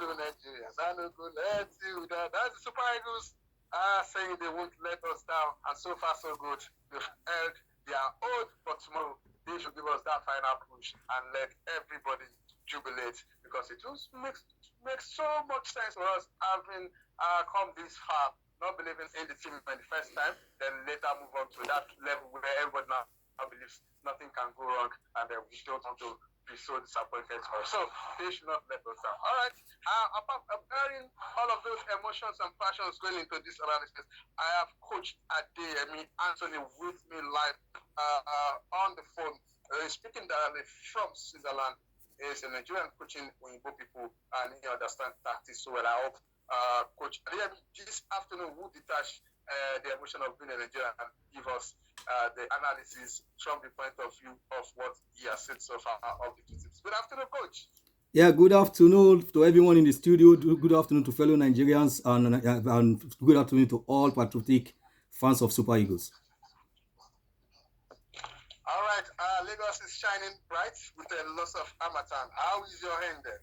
fellow Nigerians. I no go let you down. That's the Super Eagles saying they won't let us down. And so far, so good. They've held their oath for tomorrow. They should give us that final push and let everybody jubilate, because it just makes so much sense for us having come this far, not believing in the team for the first time, then later move on to that level where everybody now believes nothing can go wrong, and we don't want to be so disappointed for us. So they should not let us down. All right. Apart from bearing all of those emotions and passions going into this analysis, I have Coach Adeyemi Anthony with me live on the phone. Speaking directly from Switzerland. Is a Nigerian coaching Uyinbo people, and he understands tactics so well. I hope Coach Adeyemi this afternoon will detach the emotion of being a Nigerian and give us the analysis from the point of view of what he has said so far of the two teams. Good afternoon, Coach. Yeah, good afternoon to everyone in the studio. Good afternoon to fellow Nigerians, and good afternoon to all patriotic fans of Super Eagles. All right, Lagos is shining bright with a loss of Hamatan. How is your hand there?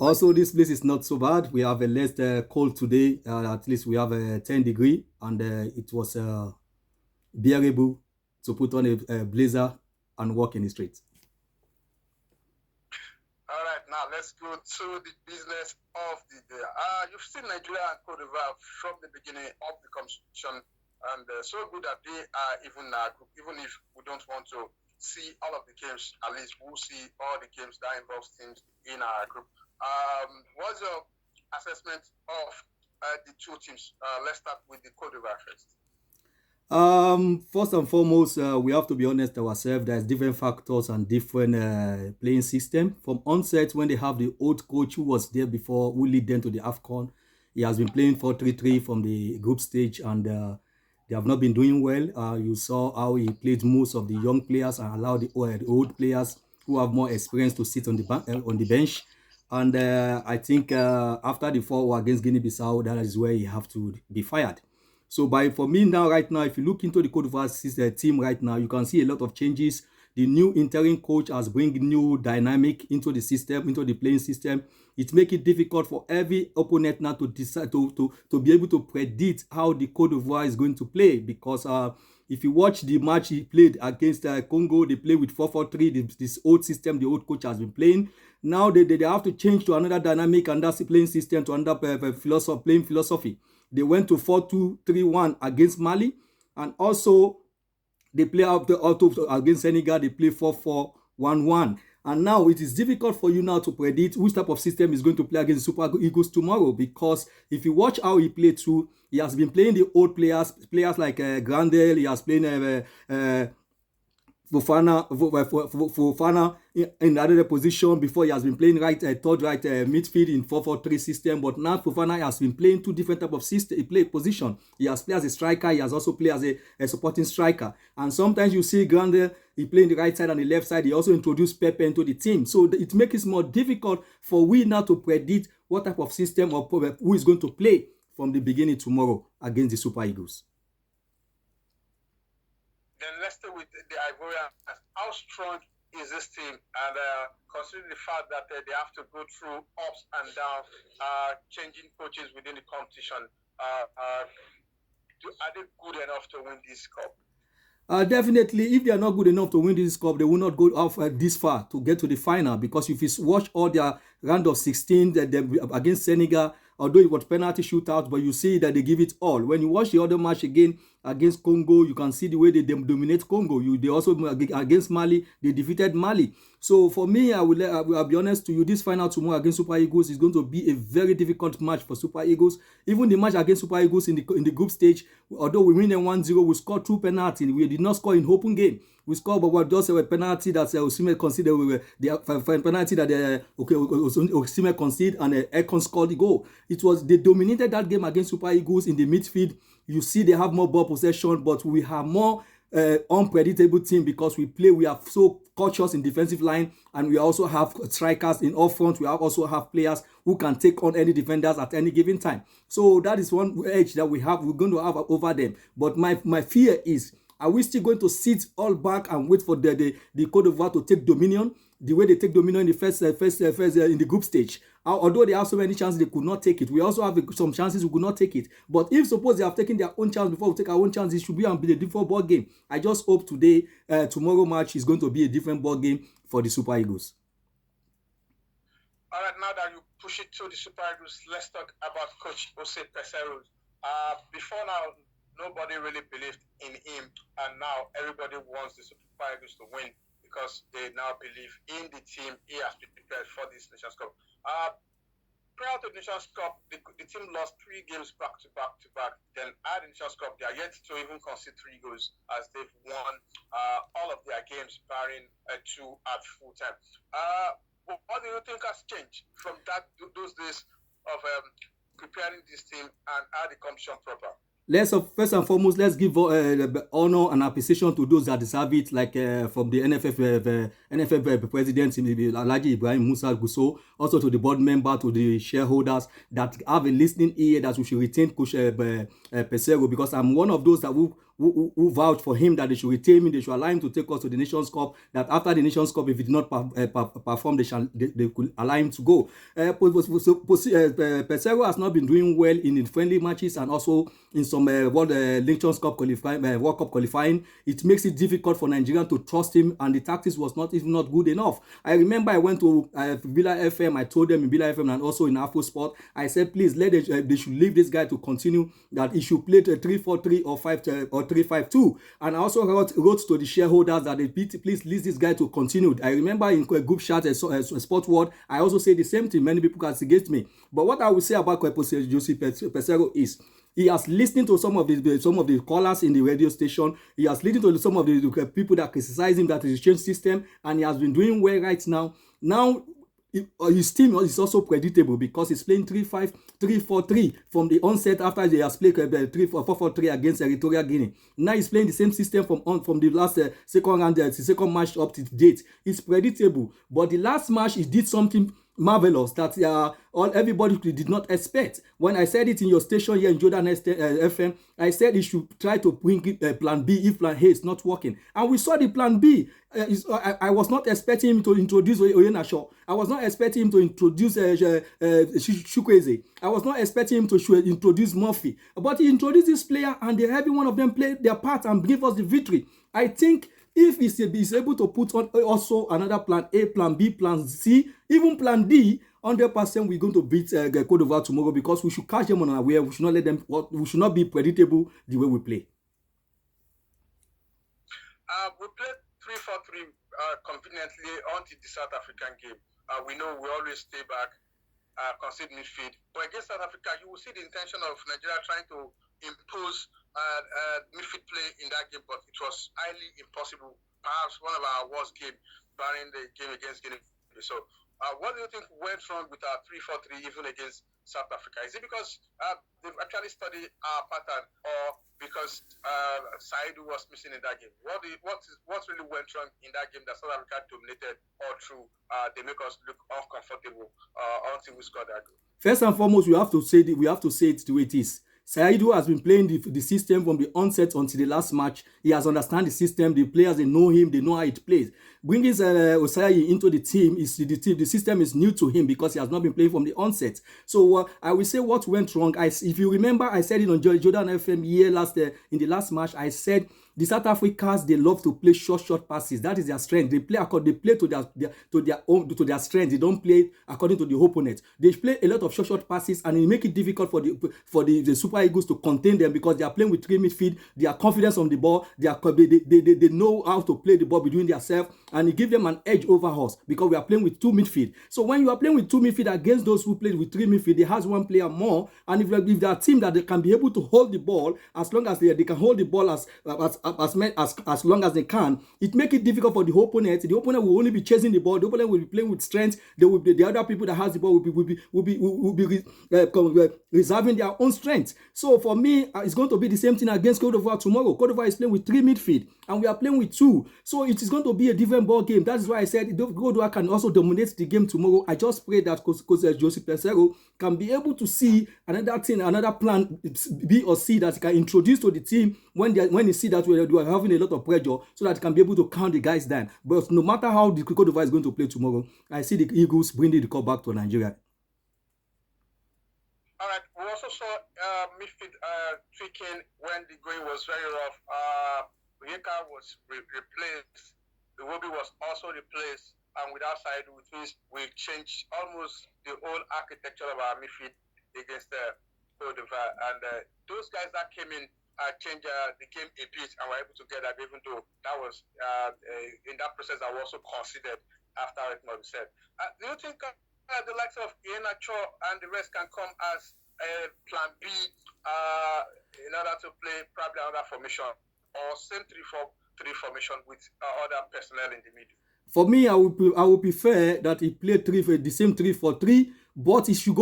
Also, this place is not so bad. We have a less cold today. At least we have a 10 degree, and it was bearable to put on a blazer and walk in the streets. All right, now let's go to the business of the day. You've seen Nigeria and Cote d'Ivoire from the beginning of the competition. And so good that they are even in our group. Even if we don't want to see all of the games, at least we'll see all the games that involves teams in our group. What's your assessment of the two teams? Let's start with the Cote d'Ivoire first. First and foremost, we have to be honest ourselves. There's different factors and different playing system. From onset, when they have the old coach who was there before, who lead them to the Afcon, he has been playing 4-3-3 from the group stage, and they have not been doing well. You saw how he played most of the young players and allowed the old players who have more experience to sit on the bench. And I think after the 4 against Guinea-Bissau, that is where he have to be fired. So for me now, right now, if you look into the Cote d'Ivoire team right now, you can see a lot of changes. The new interim coach has bring new dynamic into the system, into the playing system. It makes it difficult for every opponent now to decide to be able to predict how the Cote d'Ivoire is going to play. Because if you watch the match he played against Congo, they play with 4-4-3. This old system the old coach has been playing. Now they have to change to another dynamic, and that's the playing system, to another playing philosophy. They went to 4-2-3-1 against Mali, and also they play against Senegal. They play 4-4-1-1. And now it is difficult for you now to predict which type of system is going to play against Super Eagles tomorrow, because if you watch how he played through, he has been playing the old players like Grandel. He has played Fofana in another position. Before he has been playing third right midfield in 4-4-3 system, but now Fofana has been playing two different type of system position. He has played as a striker, he has also played as a supporting striker, and sometimes you see Grande, he playing the right side and the left side. He also introduced Pepe into the team, so it makes it more difficult for we now to predict what type of system or who is going to play from the beginning tomorrow against the Super Eagles. Then let's stay with the Ivorians. How strong is this team? And considering the fact that they have to go through ups and downs, changing coaches within the competition, are they good enough to win this cup? Definitely, if they are not good enough to win this cup, they will not go off this far to get to the final. Because if you watch all their round of 16 against Senegal, although it was penalty shootout, but you see that they give it all. When you watch the other match again against Congo, you can see the way they dominate Congo. They also against Mali, they defeated Mali. So for me, I'll be honest to you, this final tomorrow against Super Eagles is going to be a very difficult match for Super Eagles. Even the match against Super Eagles in the group stage, although we win 1-0, we scored 2 penalties. We did not score in open game. We scored, but what just a penalty that Osimhen considered the penalty that Osimhen conceded, and Afcon scored the goal. They dominated that game against Super Eagles in the midfield. You see, they have more ball possession, but we have more unpredictable team because we are so cautious in defensive line, and we also have strikers in up front. We also have players who can take on any defenders at any given time. So that is one edge that we're going to have over them. But my fear is, are we still going to sit all back and wait for the Cote d'Ivoire to take dominion the way they take dominion in the first in the group stage? although they have so many chances, they could not take it. We also have some chances we could not take it. But if suppose they have taken their own chance before we take our own chance, it should be a different ball game. I just hope today, tomorrow match is going to be a different ball game for the Super Eagles. All right, now that you push it to the Super Eagles, let's talk about Coach Jose Peseiro. Before now, nobody really believed in him, and now everybody wants the Super Eagles to win because they now believe in the team he has prepared for this Nations Cup. Prior to the Nations Cup, the team lost 3 games back to back. Then at the Nations Cup, they are yet to even concede 3 goals as they've won all of their games, barring 2 at full time. What do you think has changed from those days of preparing this team and how the competition proper? Let's first and foremost, let's give honor and appreciation to those that deserve it, like from the NFF president, Alhaji Ibrahim Musa Gusso, also to the board member, to the shareholders that have a listening ear that we should retain Coach Peseiro, because I'm one of those that who vouch for him that they should retain him, they should allow him to take us to the Nations Cup, that after the Nations Cup, if he did not perform, they could allow him to go. Peseiro has not been doing well in the friendly matches and also in some Nations Cup qualifying, World Cup qualifying. It makes it difficult for Nigeria to trust him, and the tactics was not good enough. I remember I went to Villa FM, I told them in Villa FM and also in Afro Sport, I said, please, they should leave this guy to continue, that he should play 3-4-3 or 3-5-2. And I also wrote to the shareholders that they please leave this guy to continue. I remember in a group chat, Sport World, I also say the same thing. Many people castigate me. But what I will say about Jose Peseiro is, he has listened to some of the callers in the radio station. He has listened to some of the people that criticize him that he changed system, and he has been doing well right now. Now, his team is also predictable because he's playing 3-5-3-4-3 from the onset after he has played 4-4-3 against Equatorial Guinea. Now he's playing the same system from the last second match up to date. It's predictable, but the last match he did something marvelous that everybody did not expect. When I said it in your station here in Jordan FM, I said he should try to bring plan B if plan A is not working. And we saw the plan B. I was not expecting him to introduce Oyenasho. I was not expecting him to introduce Chukwueze. I was not expecting him to introduce Murphy. But he introduced this player, and every one of them played their part and gave us the victory. I think if he's able to put on also another plan A, plan B, plan C, even plan D, 100% we're going to beat Cote d'Ivoire tomorrow, because we should catch them unaware. We should not let them. We should not be predictable the way we play. We played 3-4-3 conveniently until the South African game. We know we always stay back, concede midfield. But against South Africa, you will see the intention of Nigeria trying to impose midfield play in that game, but it was highly impossible. Perhaps one of our worst games, barring the game against Guinea. So, what do you think went wrong with our 3-4-3 even against South Africa? Is it because they've actually studied our pattern, or because Saidu was missing in that game? What really went wrong in that game that South Africa dominated all through? They make us look uncomfortable until we scored that goal. First and foremost, we have to say it the way it is. Saidu has been playing the system from the onset until the last match. He has understand the system. The players, they know him. They know how it plays. Bringing Osayi into the team, the system is new to him because he has not been playing from the onset. So I will say what went wrong. If you remember, I said it on Jordan FM in the last match. I said the South Africans, they love to play short passes. That is their strength. They play to their strength. They don't play according to the opponent. They play a lot of short passes, and it make it difficult for the Super Eagles to contain them because they are playing with 3 midfield. They are confident on the ball. They know how to play the ball between themselves, and it gives them an edge over us because we are playing with 2 midfield. So when you are playing with 2 midfield against those who play with 3 midfield, they has 1 player more. And if they are a team that they can be able to hold the ball, as long as they can hold the ball as long as they can, it make it difficult for the opponent. The opponent will only be chasing the ball. The opponent will be playing with strength. The other people that has the ball will be reserving their own strength. So for me, it's going to be the same thing against Cote d'Ivoire tomorrow. Cote d'Ivoire is playing with 3 midfield, and we are playing with 2. So it is going to be a different ball game. That is why I said Cote d'Ivoire can also dominate the game tomorrow. I just pray that Coach Jose Peseiro can be able to see another plan B or C that he can introduce to the team when he see that we are having a lot of pressure, so that he can be able to count the guys down. But no matter how the Cote d'Ivoire is going to play tomorrow, I see the Eagles bringing the call back to Nigeria. also saw midfield tweaking when the going was very rough. Onyeka was replaced. Iwobi was also replaced, and with our side, which means we changed almost the whole architecture of our midfield against Cote d'Ivoire. And those guys that came in changed the game a bit and were able to get that, even though that was in that process that was also considered after it was said. Do you think the likes of Iheanacho and the rest can come as a plan B in order to play probably another formation, or same 3-4-3 formation with other personnel in the middle? For me, I would prefer that he play the same 3-4-3, but it should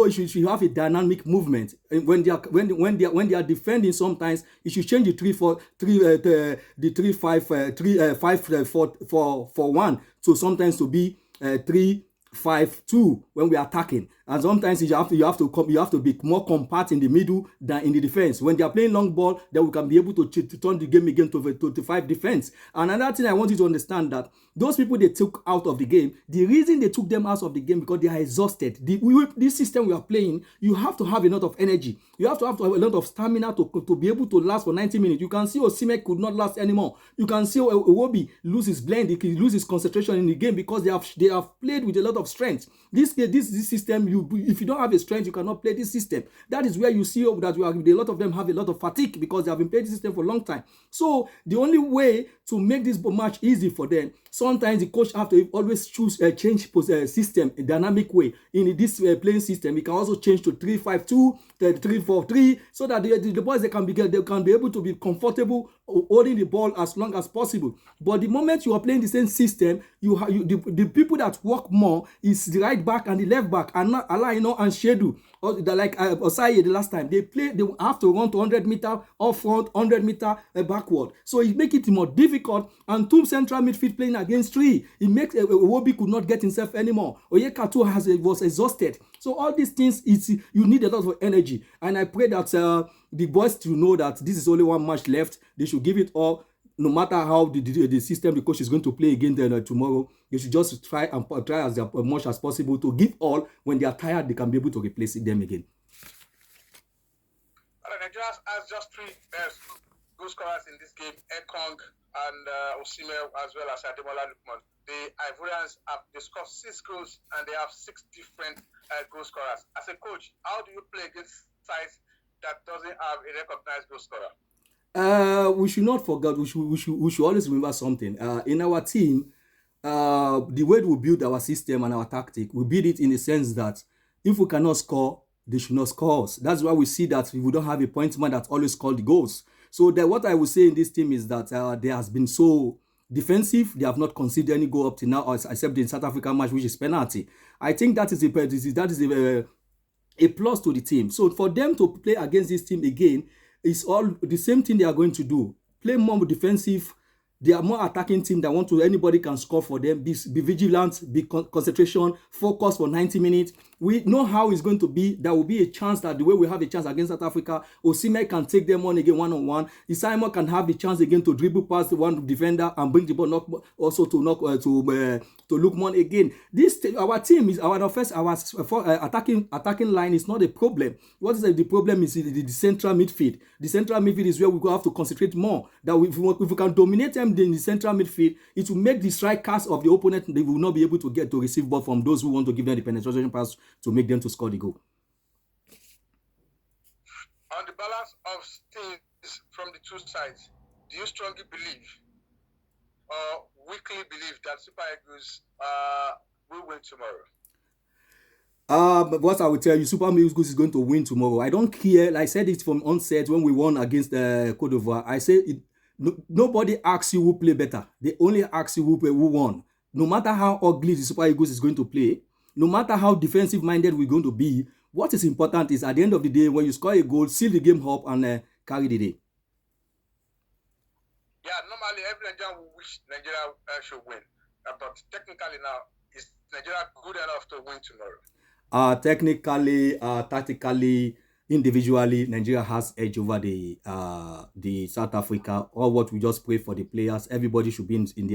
have a dynamic movement. And when they are defending, sometimes it should change the 3-4-3 the 3-5-3-5-4-1 so sometimes to be 3-5-2 when we are attacking, and sometimes you have to be more compact in the middle than in the defense. When they are playing long ball, then we can be able to turn the game again to 5 defense. And another thing I want you to understand, that those people they took out of the game, the reason they took them out of the game because they are exhausted. This system we are playing, you have to have a lot of energy. You have to have a lot of stamina to be able to last for 90 minutes. You can see Osimhen could not last anymore. You can see Iwobi lose his blend, he lose his concentration in the game because they have played with a lot of strength. This system, if you don't have a strength, you cannot play this system. That is where you see that a lot of them have a lot of fatigue because they have been playing this system for a long time. So the only way to make this match easy for them, sometimes the coach have to always change system in a dynamic way. In this playing system, he can also change to 3-5-2, 3-4-3, so that the boys they can be able to be comfortable holding the ball as long as possible. But the moment you are playing the same system, the people that work more is the right back and the left back, and not Alaino and Shedu. Like Osayi the last time, they have to run to 100 meter up front, 100 meter backward. So it makes it more difficult. And two central midfield playing against 3, it makes Iwobi could not get himself anymore. Onyeka too was exhausted. So all these things, you need a lot of energy. And I pray that the boys to know that this is only one match left. They should give it all. No matter how the system the coach is going to play again tomorrow, they should just try as much as possible to give all. When they are tired, they can be able to replace them again. Nigeria has just 3 goal scorers in this game: Ekong and Osimhen, as well as Ademola Lookman. The Ivorians have scored 6 goals and they have 6 different goal scorers. As a coach, how do you play against sides that doesn't have a recognized goal scorer? We should not forget. We should always remember something. In our team, the way we build our system and our tactic, we build it in the sense that if we cannot score, they should not score us. That's why we see that we don't have a point man that always scores the goals. So what I would say in this team is that they has been so defensive. They have not conceded any goal up to now, except the South Africa match, which is penalty. I think that is a plus to the team. So for them to play against this team again, it's all the same thing they are going to do. Play more defensive. They are more attacking team that anybody can score for them. Be vigilant, be concentration, focus for 90 minutes. We know how it's going to be. There will be a chance that the way we have a chance against South Africa, Osimhen can take them on again one-on-one. Simon can have the chance again to dribble past the one defender and bring the ball to Lookman again. Our team is our attacking line is not a problem. What is the problem is the central midfield. The central midfield is where we will have to concentrate more. That if we can dominate them in the central midfield, it will make the strikers of the opponent, they will not be able to get to receive ball from those who want to give them the penetration pass to make them to score the goal. On the balance of things from the two sides, do you strongly believe or weakly believe that Super Eagles will win tomorrow? What I will tell you, Super Eagles is going to win tomorrow. I don't care. Like I said it from onset when we won against Cote d'Ivoire. I say it. Nobody asks you who play better. They only ask you who won. No matter how ugly the Super Eagles is going to play, no matter how defensive minded we're going to be, what is important is at the end of the day, when you score a goal, seal the game up and carry the day. Yeah, normally every Nigerian will wish Nigeria should win. But technically now, is Nigeria good enough to win tomorrow? Technically, tactically, individually, Nigeria has edge over the South Africa. Or what we just pray for the players. Everybody should be in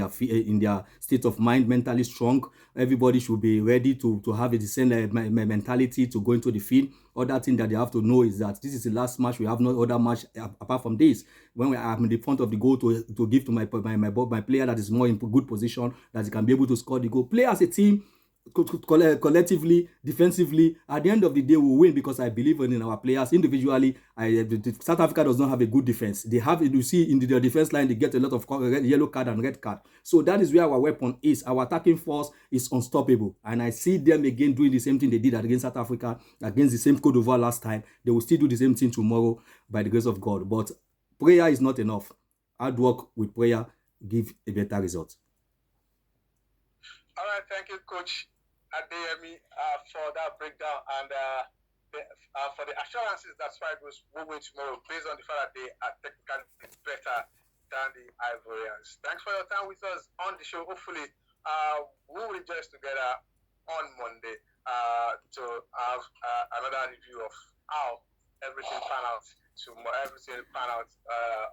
their state of mind, mentally strong. Everybody should be ready to have a decent mentality to go into the field. Other thing that they have to know is that this is the last match. We have no other match apart from this. When I'm in the front of the goal to give to my player that is more in good position, that he can be able to score the goal. Play as a team, collectively, defensively. At the end of the day, we'll win because I believe in our players. Individually, South Africa does not have a good defense. They have, you see, in the defense line, they get a lot of yellow card and red card. So that is where our weapon is. Our attacking force is unstoppable. And I see them again doing the same thing they did against South Africa, against the same Cote d'Ivoire last time. They will still do the same thing tomorrow by the grace of God. But prayer is not enough. Hard work with prayer give a better result. All right, thank you, Coach Adeyemi, for that breakdown and for the assurances that Super Eagles will win tomorrow, based on the fact that they are technically better than the Ivorians. Thanks for your time with us on the show. Hopefully, we'll rejoice together on Monday to have another review of how everything pan out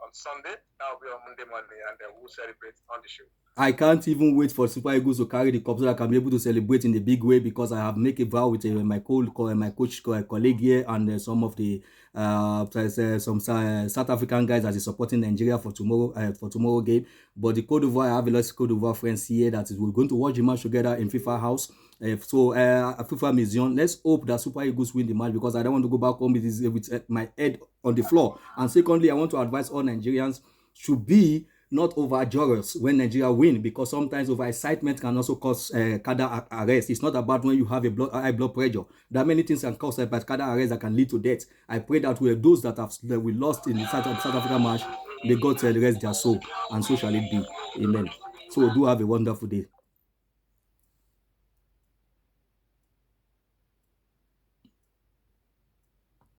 on Sunday. That will be on Monday morning, and then we'll celebrate on the show. I can't even wait for Super Eagles to carry the cup so that I can be able to celebrate in the big way, because I have made a vow with my coach colleague here and some of the some South African guys that is supporting Nigeria for tomorrow game. But the Cote d'Ivoire, I have a lot of Cote d'Ivoire friends here that we're going to watch the match together in FIFA house. FIFA Museum. Let's hope that Super Eagles win the match, because I don't want to go back home with my head on the floor. And secondly, I want to advise all Nigerians should be not overjoyous when Nigeria win, because sometimes over excitement can also cause cardiac arrest. It's not about when you have high blood pressure. There are many things that can cause cardiac arrest that can lead to death. I pray that those that we lost in the South Africa match, may God rest their soul, and so shall it be. Amen. So do have a wonderful day.